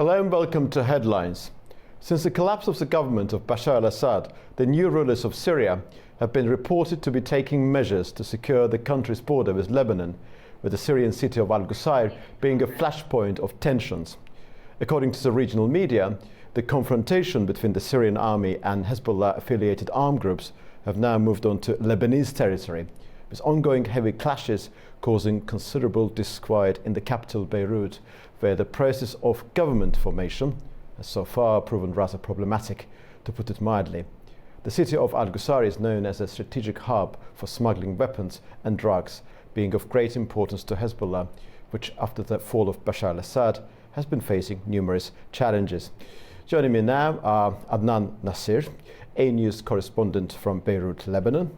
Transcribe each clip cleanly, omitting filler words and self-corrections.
Hello and welcome to Headlines. Since the collapse of the government of Bashar al-Assad, the new rulers of Syria have been reported to be taking measures to secure the country's border with Lebanon, with the Syrian city of Qusair being a flashpoint of tensions. According to the regional media, the confrontation between the Syrian army and Hezbollah-affiliated armed groups have now moved on to Lebanese territory, with ongoing heavy clashes causing considerable disquiet in the capital Beirut, where the process of government formation has so far proven rather problematic, to put it mildly. The city of Qusair is known as a strategic hub for smuggling weapons and drugs, being of great importance to Hezbollah, which after the fall of Bashar al-Assad has been facing numerous challenges. Joining me now are Adnan Nasir, AnewZ correspondent from Beirut, Lebanon;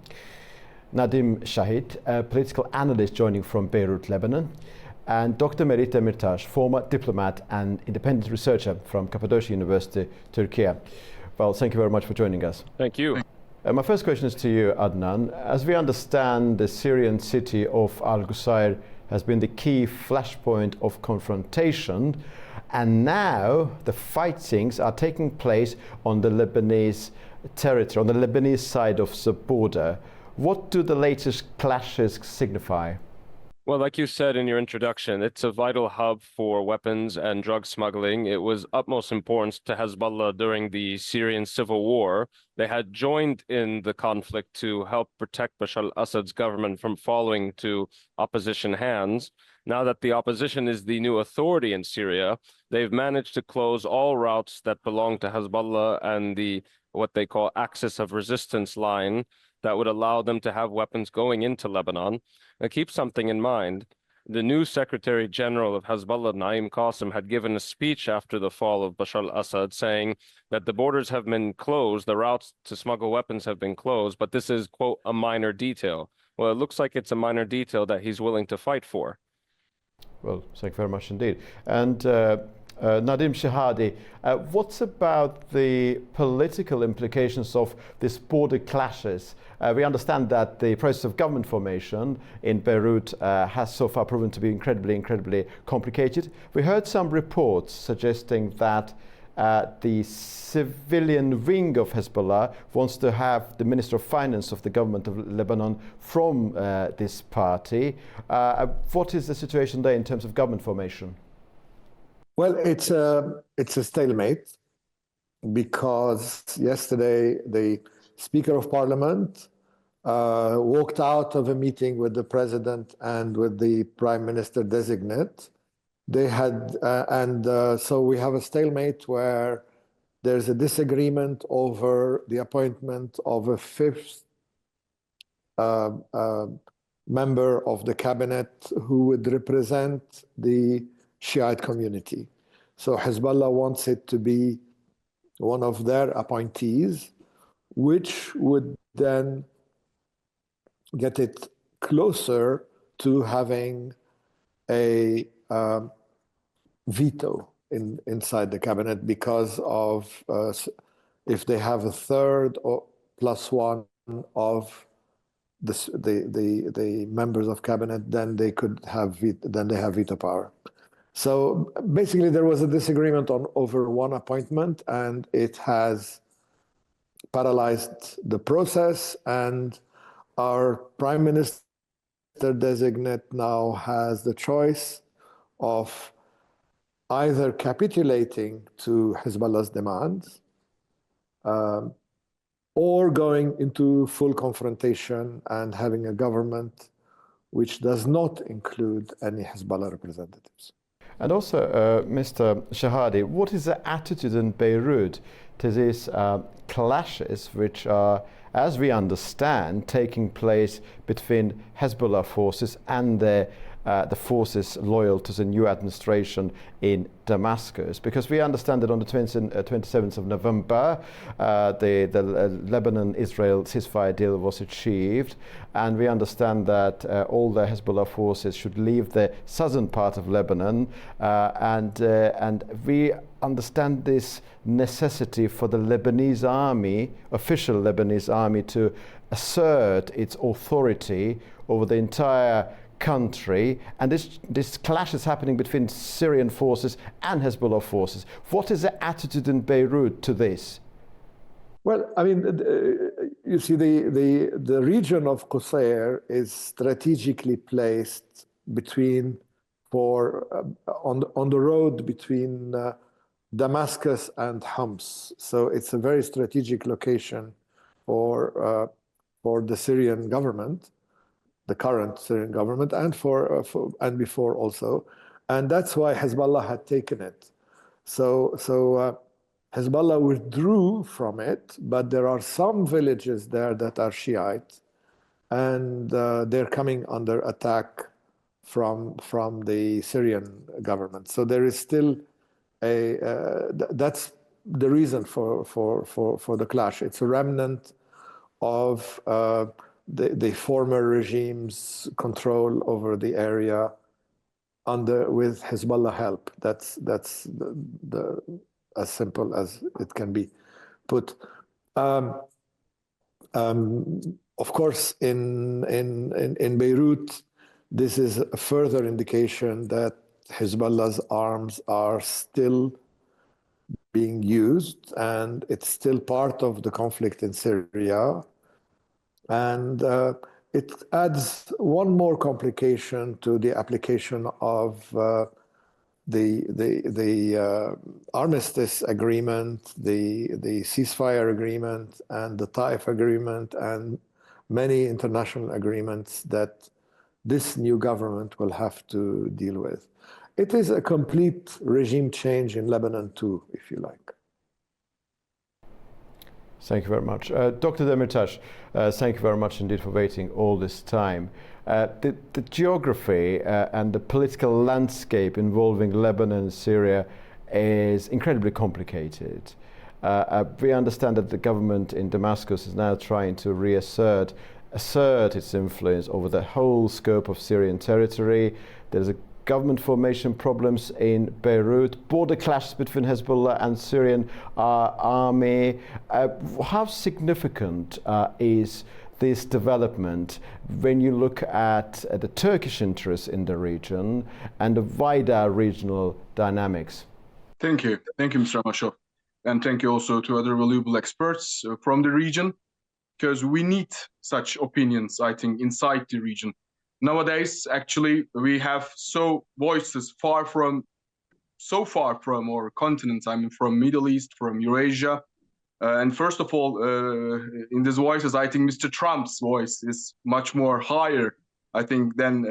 Nadim Shahid, a political analyst joining from Beirut, Lebanon; and Dr. Merit Demirtas, former diplomat and independent researcher from Cappadocia University, Turkey. Well, thank you very much for joining us. Thank you. My first question is to you, Adnan. As we understand, the Syrian city of Qusair has been the key flashpoint of confrontation, and now the fightings are taking place on the Lebanese territory, on the Lebanese side of the border. What do the latest clashes signify? Well, like you said in your introduction, it's a vital hub for weapons and drug smuggling. It was utmost importance to Hezbollah during the Syrian civil war. They had joined in the conflict to help protect Bashar al-Assad's government from falling to opposition hands. Now that the opposition is the new authority in Syria, they've managed to close all routes that belong to Hezbollah and the what they call axis of resistance line that would allow them to have weapons going into Lebanon. Now, keep something in mind. The new Secretary General of Hezbollah, Naim Qassem, had given a speech after the fall of Bashar al-Assad saying that the borders have been closed, the routes to smuggle weapons have been closed, but this is, quote, a minor detail. Well, it looks like it's a minor detail that he's willing to fight for. Well, thank you very much indeed. And Nadim Shahadi, what's about the political implications of this border clashes? We understand that the process of government formation in Beirut has so far proven to be incredibly complicated. We heard some reports suggesting that the civilian wing of Hezbollah wants to have the Minister of Finance of the government of Lebanon from this party. What is the situation there in terms of government formation? Well, it's a stalemate, because yesterday the Speaker of Parliament walked out of a meeting with the President and with the Prime Minister designate. They had, so we have a stalemate where there's a disagreement over the appointment of a fifth member of the cabinet who would represent the Shiite community. So Hezbollah wants it to be one of their appointees, which would then get it closer to having a veto inside the cabinet, because of if they have a third or plus one of the members of cabinet, then they could have veto power. So basically, there was a disagreement over one appointment, and it has paralyzed the process. And our Prime Minister designate now has the choice of either capitulating to Hezbollah's demands or going into full confrontation and having a government which does not include any Hezbollah representatives. And also, Mr. Shahadi, what is the attitude in Beirut to these clashes, which are, as we understand, taking place between Hezbollah forces and the forces loyal to the new administration in Damascus? Because we understand that on the 27th of November, the Lebanon-Israel ceasefire deal was achieved, and we understand that all the Hezbollah forces should leave the southern part of Lebanon, and we understand this necessity for the Lebanese army, official Lebanese army, to assert its authority over the entire country, and this clash is happening between Syrian forces and Hezbollah forces. What is the attitude in Beirut to this? Well, I mean, you see, the region of Qusair is strategically placed between, on the road between Damascus and Homs. So it's a very strategic location for the Syrian government, the current Syrian government, and and before also, and that's why Hezbollah had taken it. So Hezbollah withdrew from it, but there are some villages there that are Shiite, and they're coming under attack from the Syrian government. So there is still that's the reason for the clash. It's a remnant of the former regime's control over the area with Hezbollah help. That's the as simple as it can be put. Of course, in Beirut, this is a further indication that Hezbollah's arms are still being used, and it's still part of the conflict in Syria. And it adds one more complication to the application of the armistice agreement, the ceasefire agreement, and the Taif agreement, and many international agreements that this new government will have to deal with. It is a complete regime change in Lebanon too, if you like. Thank you very much. Dr. Demirtas, thank you very much indeed for waiting all this time. The geography and the political landscape involving Lebanon and Syria is incredibly complicated. We understand that the government in Damascus is now trying to assert its influence over the whole scope of Syrian territory. There's a government formation problems in Beirut, border clashes between Hezbollah and Syrian army. How significant is this development when you look at the Turkish interests in the region and the wider regional dynamics? Thank you. Thank you, Mr. Amashov. And thank you also to other valuable experts from the region, because we need such opinions, I think, inside the region. Nowadays, actually, we have voices so far from our continent. I mean, from Middle East, from Eurasia. And first of all, in these voices, I think Mr. Trump's voice is much more higher, I think, than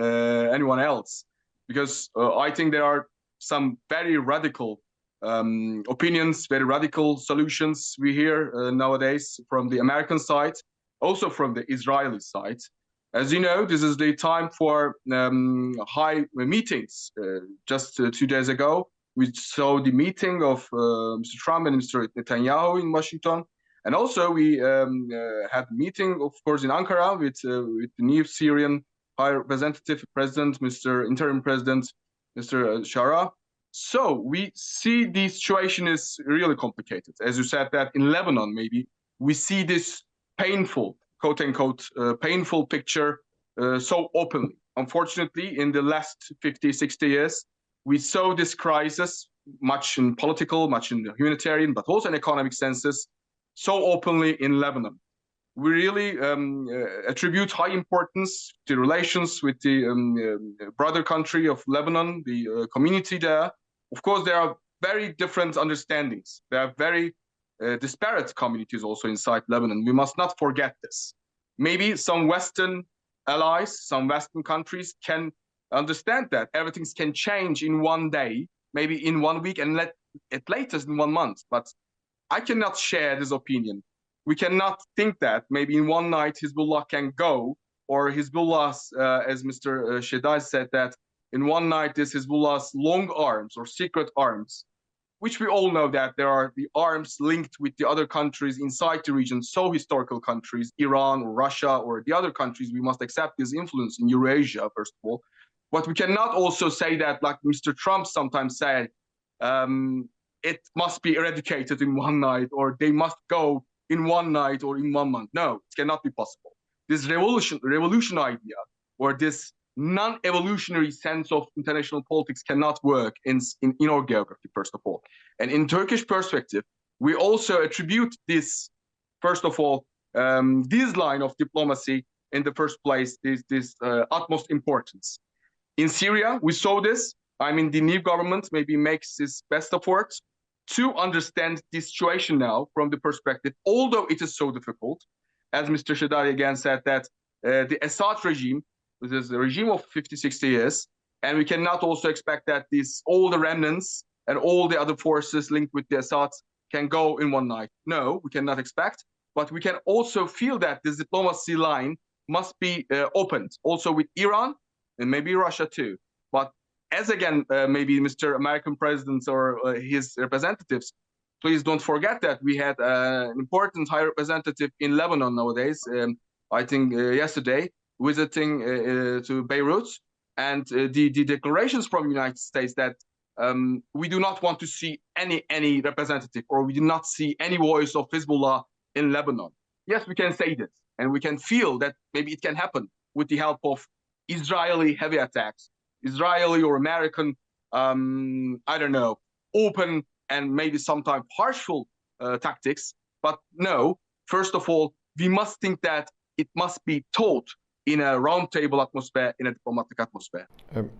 anyone else. Because I think there are some very radical opinions, very radical solutions we hear nowadays from the American side, also from the Israeli side. As you know, this is the time for high meetings. Just 2 days ago, we saw the meeting of Mr. Trump and Mr. Netanyahu in Washington. And also we had a meeting, of course, in Ankara with the new Syrian High Representative President, Interim President, Mr. Shara. So we see the situation is really complicated. As you said, that in Lebanon, maybe, we see this painful, quote-unquote, painful picture so openly. Unfortunately, in the last 50, 60 years, we saw this crisis, much in political, much in the humanitarian, but also in economic senses, so openly in Lebanon. We really attribute high importance to relations with the brother country of Lebanon, the community there. Of course, there are very different understandings. There are very disparate communities also inside Lebanon. We must not forget this. Maybe some Western allies, some Western countries can understand that everything can change in one day, maybe in 1 week, and at latest in 1 month. But I cannot share this opinion. We cannot think that maybe in one night Hezbollah can go, or Hezbollah's, as Mr. Shedai said, that in one night this Hezbollah's long arms or secret arms, which we all know that there are the arms linked with the other countries inside the region, so historical countries, Iran or Russia or the other countries, we must accept this influence in Eurasia, first of all. But we cannot also say that, like Mr. Trump sometimes said, it must be eradicated in one night, or they must go in one night or in 1 month. No, it cannot be possible. This revolution idea, or this non-evolutionary sense of international politics cannot work in our geography, first of all. And in Turkish perspective, we also attribute this, first of all, this line of diplomacy in the first place, this utmost importance. In Syria, we saw this. I mean, the new government maybe makes its best effort to understand the situation now from the perspective, although it is so difficult, as Mr. Shadari again said, that the Assad regime, this is a regime of 50, 60 years, and we cannot also expect that all the remnants and all the other forces linked with the Assad can go in one night. No, we cannot expect, but we can also feel that this diplomacy line must be opened, also with Iran and maybe Russia too. But as again, maybe Mr. American president or his representatives, please don't forget that we had an important high representative in Lebanon nowadays, I think yesterday, visiting to Beirut, and the declarations from the United States that we do not want to see any representative, or we do not see any voice of Hezbollah in Lebanon. Yes, we can say this, and we can feel that maybe it can happen with the help of Israeli heavy attacks, Israeli or American, I don't know, open and maybe sometimes harshful tactics. But no, first of all, we must think that it must be taught in a roundtable atmosphere, in a diplomatic atmosphere.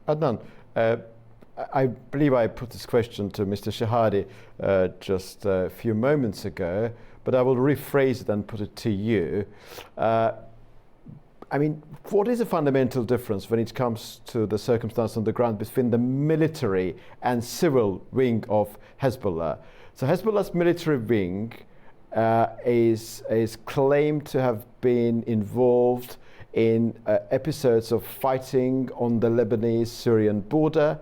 Adnan, I believe I put this question to Mr. Shahadi just a few moments ago, but I will rephrase it and put it to you. I mean, what is a fundamental difference when it comes to the circumstance on the ground between the military and civil wing of Hezbollah? So Hezbollah's military wing is claimed to have been involved in episodes of fighting on the Lebanese-Syrian border,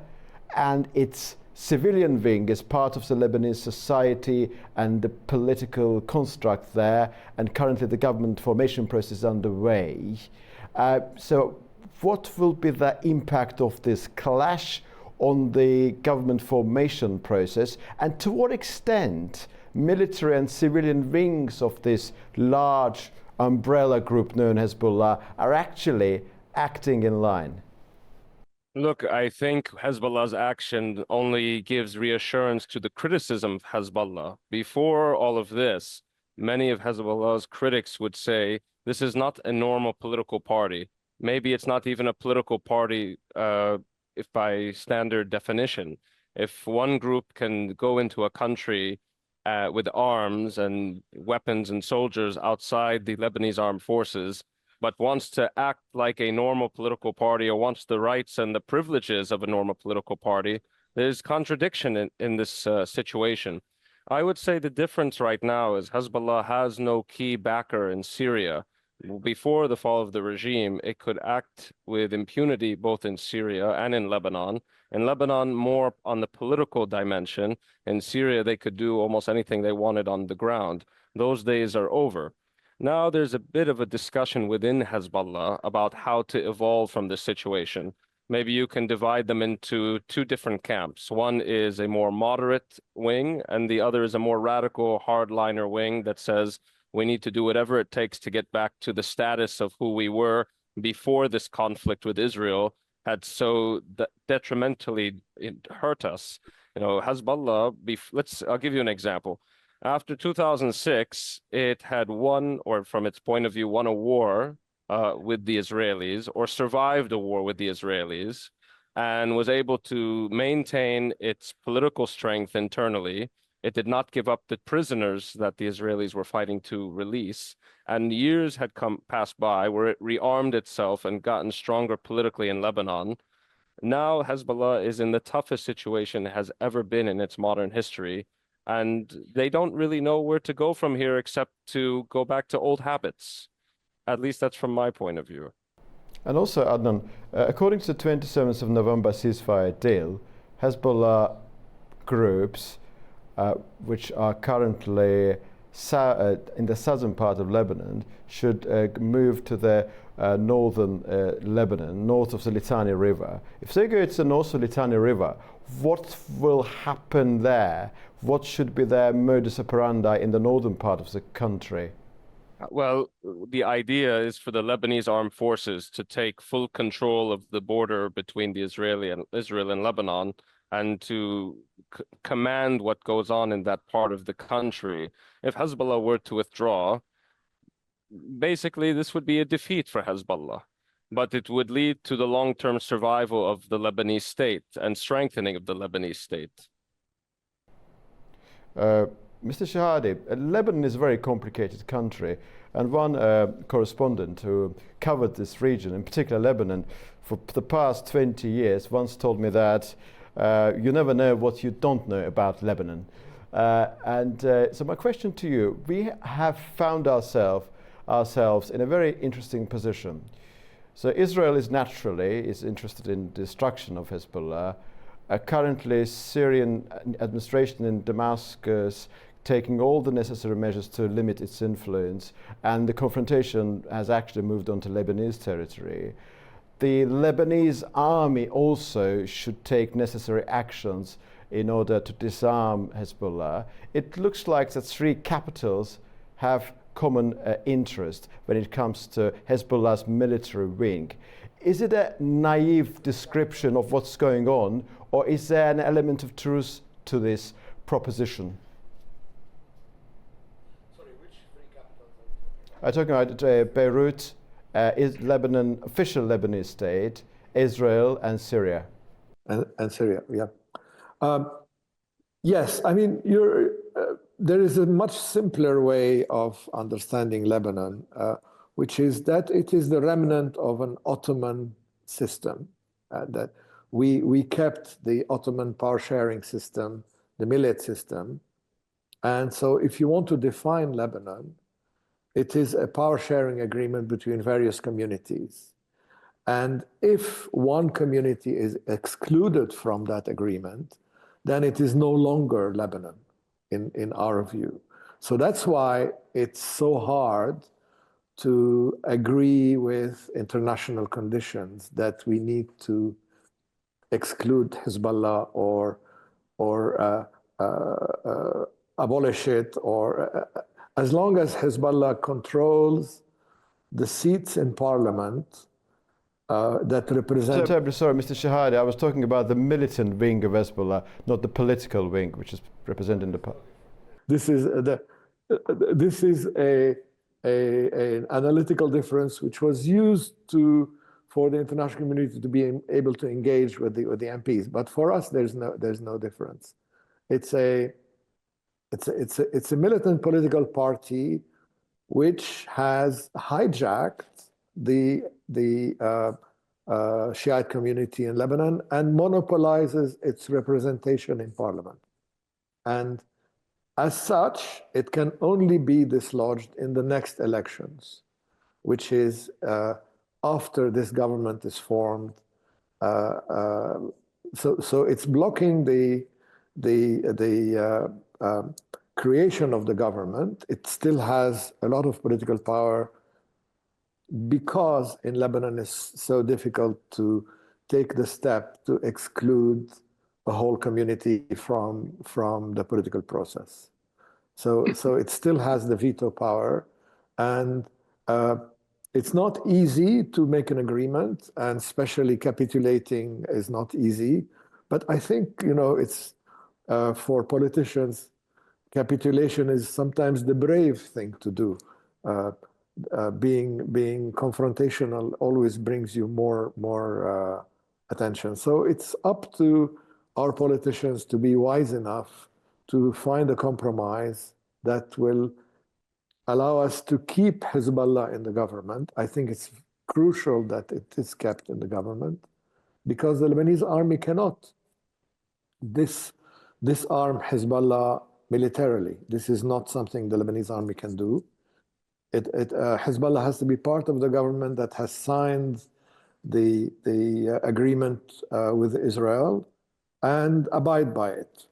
and its civilian wing is part of the Lebanese society and the political construct there, and currently the government formation process is underway. So what will be the impact of this clash on the government formation process, and to what extent military and civilian wings of this large umbrella group known as Hezbollah are actually acting in line? Look, I think Hezbollah's action only gives reassurance to the criticism of Hezbollah. Before all of this, many of Hezbollah's critics would say this is not a normal political party. Maybe it's not even a political party if by standard definition. If one group can go into a country with arms and weapons and soldiers outside the Lebanese armed forces, but wants to act like a normal political party or wants the rights and the privileges of a normal political party, there's contradiction in this situation. I would say the difference right now is Hezbollah has no key backer in Syria. Before the fall of the regime, it could act with impunity both in Syria and in Lebanon. In Lebanon, more on the political dimension. In Syria, they could do almost anything they wanted on the ground. Those days are over. Now there's a bit of a discussion within Hezbollah about how to evolve from this situation. Maybe you can divide them into two different camps. One is a more moderate wing, and the other is a more radical hardliner wing that says we need to do whatever it takes to get back to the status of who we were before this conflict with Israel had so detrimentally hurt us. You know, Hezbollah, I'll give you an example. After 2006, it had won, or from its point of view, won a war with the Israelis, or survived a war with the Israelis, and was able to maintain its political strength internally. It did not give up the prisoners that the Israelis were fighting to release. And years had passed by where it rearmed itself and gotten stronger politically in Lebanon. Now Hezbollah is in the toughest situation it has ever been in its modern history. And they don't really know where to go from here except to go back to old habits. At least that's from my point of view. And also, Adnan, according to the 27th of November ceasefire deal, Hezbollah groups, which are currently in the southern part of Lebanon, should move to the northern Lebanon, north of the Litani River. If they go to the north of the Litani River, what will happen there? What should be their modus operandi in the northern part of the country? Well, the idea is for the Lebanese armed forces to take full control of the border between the Israel and Lebanon, and to command what goes on in that part of the country. If Hezbollah were to withdraw, basically this would be a defeat for Hezbollah, but it would lead to the long-term survival of the Lebanese state and strengthening of the Lebanese state. Mr. Shahade, Lebanon is a very complicated country, and one correspondent who covered this region, in particular Lebanon, for the past 20 years, once told me that you never know what you don't know about Lebanon. So my question to you, we have found ourselves in a very interesting position. So Israel is interested in destruction of Hezbollah. Currently, Syrian administration in Damascus taking all the necessary measures to limit its influence, and the confrontation has actually moved onto Lebanese territory. The Lebanese army also should take necessary actions in order to disarm Hezbollah. It looks like the three capitals have common interest when it comes to Hezbollah's military wing. Is it a naive description of what's going on, or is there an element of truth to this proposition? Sorry, which three capitals are you talking about? I'm talking about Beirut, is Lebanon, official Lebanese state, Israel, and Syria. And Syria, yeah. Yes, I mean, there is a much simpler way of understanding Lebanon, which is that it is the remnant of an Ottoman system, that we kept the Ottoman power sharing system, the millet system. And so if you want to define Lebanon, it is a power sharing agreement between various communities. And if one community is excluded from that agreement, then it is no longer Lebanon in our view. So that's why it's so hard to agree with international conditions that we need to exclude Hezbollah or abolish it, or as long as Hezbollah controls the seats in parliament that represent... So, terribly sorry, Mr. Shahade, I was talking about the militant wing of Hezbollah, not the political wing, which is represented in the parliament. This is an analytical difference which was used for the international community to be able to engage with the MPs. But for us, there's no difference. It's a militant political party which has hijacked the Shiite community in Lebanon and monopolizes its representation in parliament. And as such, it can only be dislodged in the next elections, which is after this government is formed. So it's blocking the creation of the government. It still has a lot of political power because in Lebanon it's so difficult to take the step to exclude a whole community from the political process. So it still has the veto power, and it's not easy to make an agreement, and especially capitulating is not easy. But I think, it's for politicians, capitulation is sometimes the brave thing to do. Being confrontational always brings you more attention. So it's up to our politicians to be wise enough to find a compromise that will allow us to keep Hezbollah in the government. I think it's crucial that it is kept in the government, because the Lebanese army cannot disarm Hezbollah militarily. This is not something the Lebanese army can do. Hezbollah has to be part of the government that has signed the agreement with Israel and abide by it.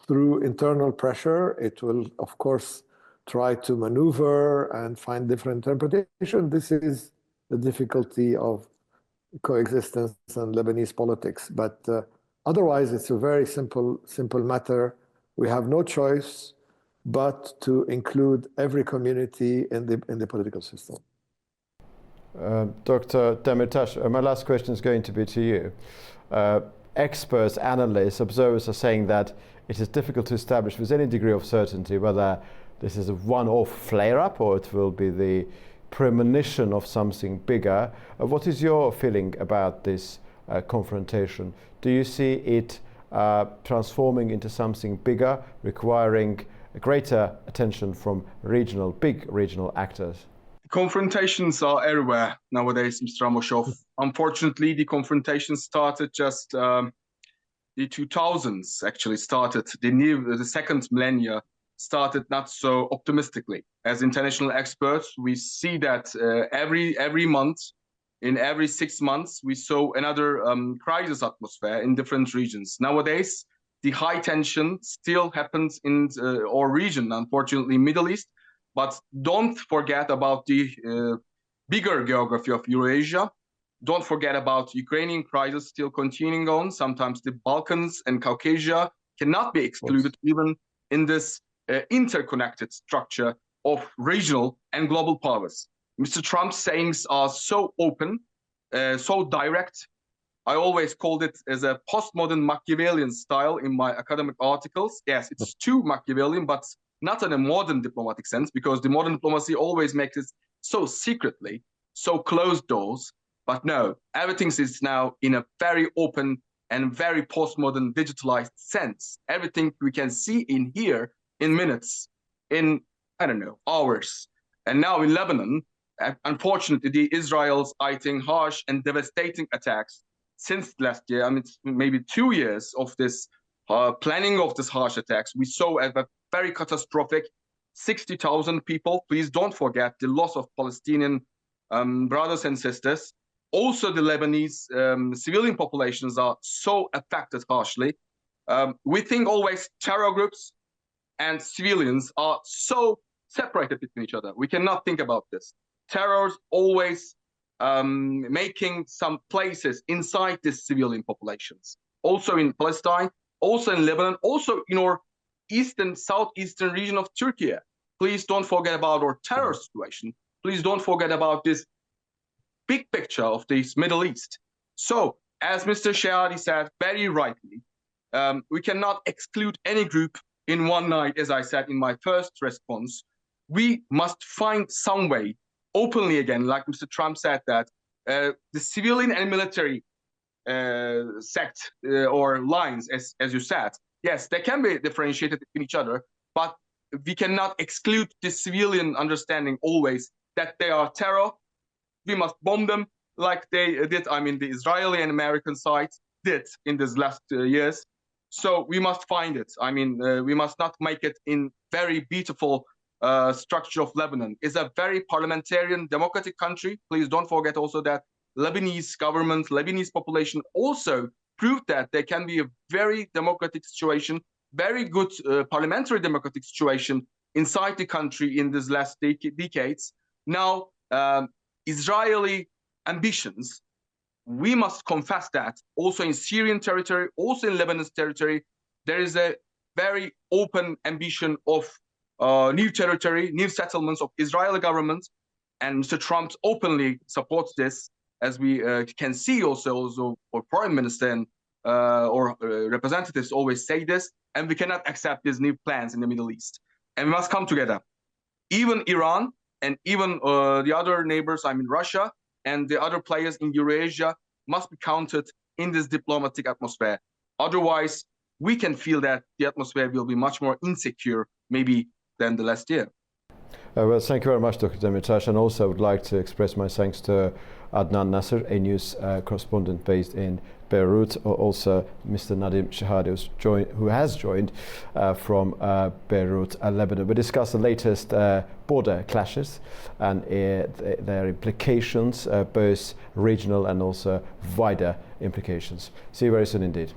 Through internal pressure, it will, of course, try to maneuver and find different interpretation. This is the difficulty of coexistence and Lebanese politics. But otherwise, it's a very simple matter. We have no choice but to include every community in the political system. Dr. Demirtas, my last question is going to be to you. Experts, analysts, observers are saying that it is difficult to establish with any degree of certainty whether this is a one-off flare-up or it will be the premonition of something bigger. What is your feeling about this confrontation? Do you see it transforming into something bigger, requiring greater attention from big regional actors? Confrontations are everywhere nowadays, Mr. Amashov. Unfortunately, the confrontation started just the 2000s actually started. The second millennia started not so optimistically. As international experts, we see that every month, in every 6 months, we saw another crisis atmosphere in different regions. Nowadays, the high tension still happens in our region, unfortunately, Middle East. But don't forget about the bigger geography of Eurasia. Don't forget about Ukrainian crisis still continuing on. Sometimes the Balkans and Caucasia cannot be excluded even in this interconnected structure of regional and global powers. Mr. Trump's sayings are so open, so direct. I always called it as a postmodern Machiavellian style in my academic articles. Yes, it's too Machiavellian, but not in a modern diplomatic sense, because the modern diplomacy always makes it so secretly, so closed doors. But no, everything is now in a very open and very postmodern digitalized sense. Everything we can see in here in minutes, in, I don't know, hours. And now in Lebanon, unfortunately, the Israel's, I think, harsh and devastating attacks since last year, I mean, it's maybe 2 years of this planning of these harsh attacks, we saw a very catastrophic 60,000 people. Please don't forget the loss of Palestinian brothers and sisters. Also, the Lebanese civilian populations are so affected harshly. We think always terror groups and civilians are so separated between each other. We cannot think about this. Terror's always making some places inside these civilian populations. Also in Palestine, also in Lebanon, also in our southeastern region of Turkey. Please don't forget about our terror situation. Please don't forget about this big picture of this Middle East. So, as Mr. Shehadi said very rightly, we cannot exclude any group in one night, as I said in my first response. We must find some way, openly again, like Mr. Trump said, that the civilian and military sect or lines, as you said, yes, they can be differentiated between each other, but we cannot exclude the civilian understanding always that they are terror. We must bomb them like they did, I mean, the Israeli and American sides did in these last years. So we must find it. I mean, we must not make it in very beautiful structure of Lebanon. It's a very parliamentarian, democratic country. Please don't forget also that Lebanese government, Lebanese population also proved that there can be a very democratic situation, very good parliamentary democratic situation inside the country in these last decades. Now, Israeli ambitions, we must confess that also in Syrian territory, also in Lebanese territory, there is a very open ambition of new territory, new settlements of Israeli government, and Mr. Trump openly supports this, as we can see also our foreign minister and or representatives always say this, and we cannot accept these new plans in the Middle East. And we must come together. Even Iran and even the other neighbors, I mean Russia, and the other players in Eurasia must be counted in this diplomatic atmosphere. Otherwise, we can feel that the atmosphere will be much more insecure, maybe, than the last year. Well, thank you very much, Dr. Demirtas, and also I would like to express my thanks to Adnan Nasser, AnewZ correspondent based in Beirut, also Mr. Nadim Shehadi, who has joined from Beirut, Lebanon. We discussed the latest border clashes and their implications, both regional and also wider implications. See you very soon indeed.